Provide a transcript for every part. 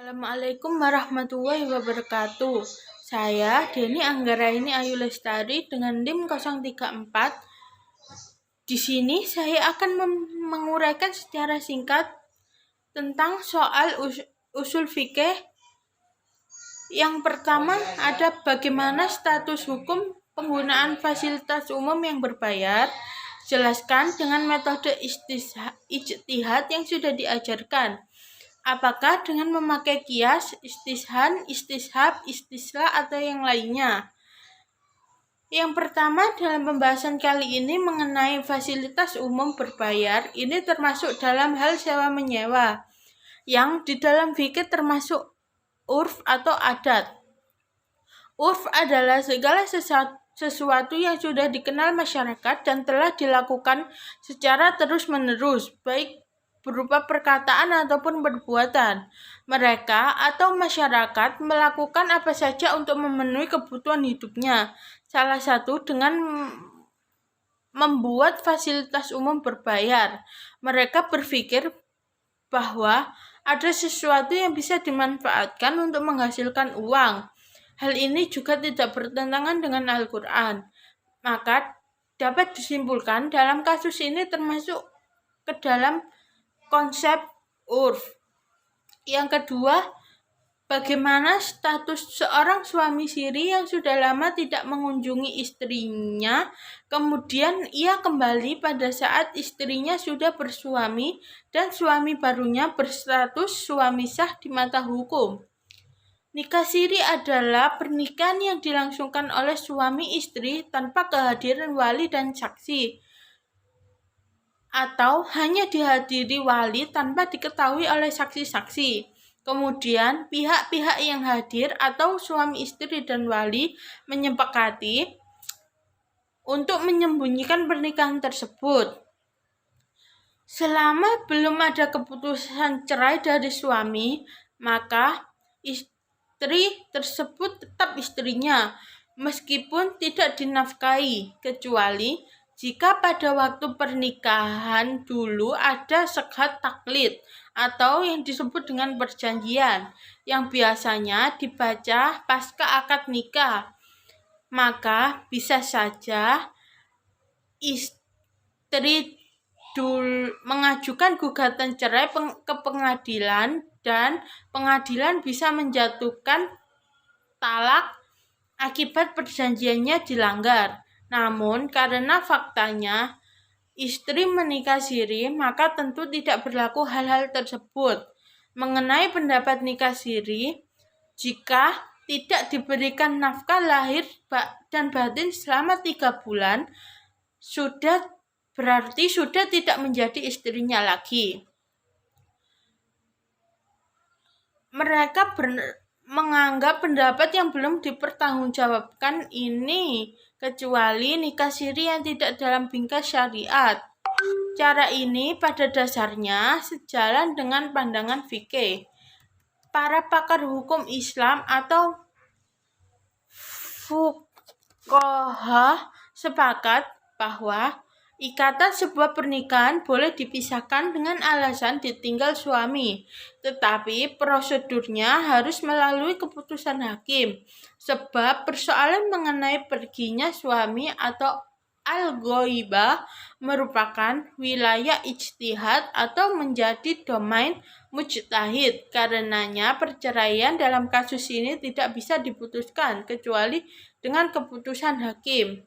Assalamualaikum warahmatullahi wabarakatuh. Saya Deni Anggaraini Ayu Lestari dengan NIM 034. Di sini saya akan menguraikan secara singkat tentang soal usul fikih. Yang pertama ada bagaimana status hukum penggunaan fasilitas umum yang berbayar. Jelaskan dengan metode ijtihad yang sudah diajarkan. Apakah dengan memakai kias, istishhan, istishab, istislah, atau yang lainnya? Yang pertama dalam pembahasan kali ini mengenai fasilitas umum berbayar, ini termasuk dalam hal sewa menyewa, yang di dalam fikih termasuk urf atau adat. Urf adalah segala sesuatu yang sudah dikenal masyarakat dan telah dilakukan secara terus-menerus, baik berupa perkataan ataupun perbuatan. Mereka atau masyarakat melakukan apa saja untuk memenuhi kebutuhan hidupnya. Salah satu dengan membuat fasilitas umum berbayar. Mereka berpikir bahwa ada sesuatu yang bisa dimanfaatkan untuk menghasilkan uang. Hal ini juga tidak bertentangan dengan Al-Quran. Maka dapat disimpulkan dalam kasus ini termasuk ke dalam konsep urf. Yang kedua, bagaimana status seorang suami siri yang sudah lama tidak mengunjungi istrinya, kemudian ia kembali pada saat istrinya sudah bersuami dan suami barunya berstatus suami sah di mata hukum. Nikah siri adalah pernikahan yang dilangsungkan oleh suami istri tanpa kehadiran wali dan saksi, atau hanya dihadiri wali tanpa diketahui oleh saksi-saksi. Kemudian pihak-pihak yang hadir atau suami istri dan wali menyepakati untuk menyembunyikan pernikahan tersebut. Selama belum ada keputusan cerai dari suami, maka istri tersebut tetap istrinya meskipun tidak dinafkahi, kecuali jika pada waktu pernikahan dulu ada sekhat taklid atau yang disebut dengan perjanjian yang biasanya dibaca pasca akad nikah, maka bisa saja istri mengajukan gugatan cerai ke pengadilan dan pengadilan bisa menjatuhkan talak akibat perjanjiannya dilanggar. Namun karena faktanya istri menikah siri, maka tentu tidak berlaku hal-hal tersebut. Mengenai pendapat nikah siri, jika tidak diberikan nafkah lahir dan batin selama 3 bulan, berarti sudah tidak menjadi istrinya lagi. Mereka menganggap pendapat yang belum dipertanggungjawabkan ini, kecuali nikah siri yang tidak dalam bingkai syariat. Cara ini pada dasarnya sejalan dengan pandangan fikih. Para pakar hukum Islam atau fuqaha sepakat bahwa ikatan sebuah pernikahan boleh dipisahkan dengan alasan ditinggal suami, tetapi prosedurnya harus melalui keputusan hakim, sebab persoalan mengenai perginya suami atau al-ghaibah merupakan wilayah ijtihad atau menjadi domain mujtahid. Karenanya perceraian dalam kasus ini tidak bisa diputuskan kecuali dengan keputusan hakim.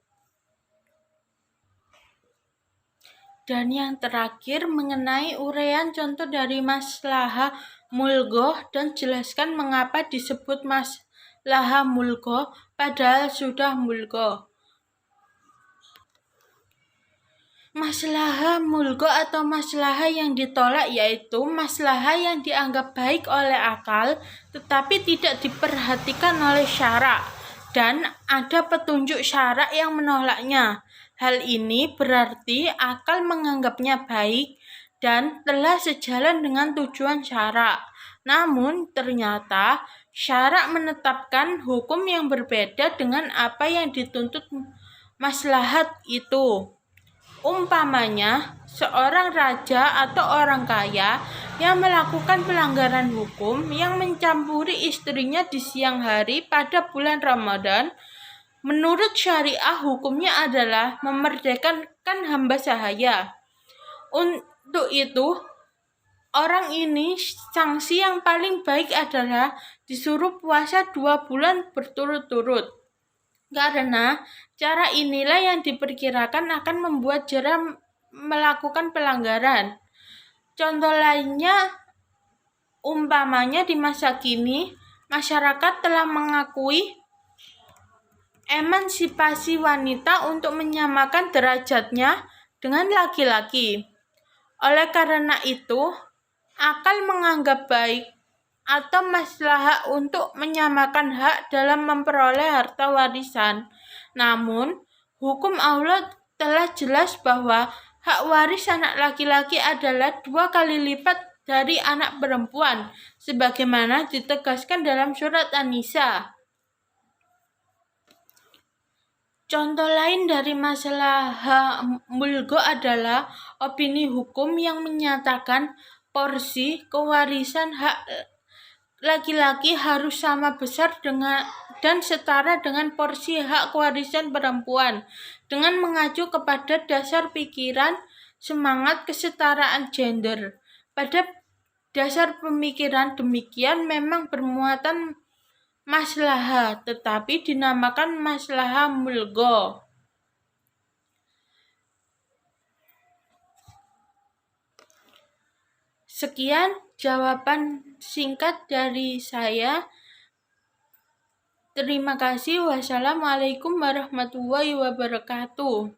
Dan yang terakhir mengenai uraian contoh dari maslahah mulghah dan jelaskan mengapa disebut maslahah mulghah padahal sudah mulghah. Maslahah mulghah atau maslahah yang ditolak yaitu maslahah yang dianggap baik oleh akal tetapi tidak diperhatikan oleh syara' dan ada petunjuk syara' yang menolaknya. Hal ini berarti akal menganggapnya baik dan telah sejalan dengan tujuan syara'. Namun ternyata syara' menetapkan hukum yang berbeda dengan apa yang dituntut maslahat itu. Umpamanya, seorang raja atau orang kaya yang melakukan pelanggaran hukum yang mencampuri istrinya di siang hari pada bulan Ramadan, menurut syariah hukumnya adalah memerdekakan hamba sahaya. Untuk itu, orang ini sanksi yang paling baik adalah disuruh puasa 2 bulan berturut-turut. Karena cara inilah yang diperkirakan akan membuat jera melakukan pelanggaran. Contoh lainnya, umpamanya di masa kini, masyarakat telah mengakui emansipasi wanita untuk menyamakan derajatnya dengan laki-laki. Oleh karena itu, akal menganggap baik atau maslahah untuk menyamakan hak dalam memperoleh harta warisan. Namun, hukum Allah telah jelas bahwa hak waris anak laki-laki adalah 2 kali lipat dari anak perempuan, sebagaimana ditegaskan dalam surat An-Nisa. Contoh lain dari masalah mulgo adalah opini hukum yang menyatakan porsi kewarisan hak laki-laki harus sama besar dan setara dengan porsi hak kewarisan perempuan, dengan mengacu kepada dasar pikiran semangat kesetaraan gender. Pada dasar pemikiran demikian memang bermuatan maslahah, tetapi dinamakan maslahah mulgo. Sekian jawaban singkat dari saya. Terima kasih. Wassalamualaikum warahmatullahi wabarakatuh.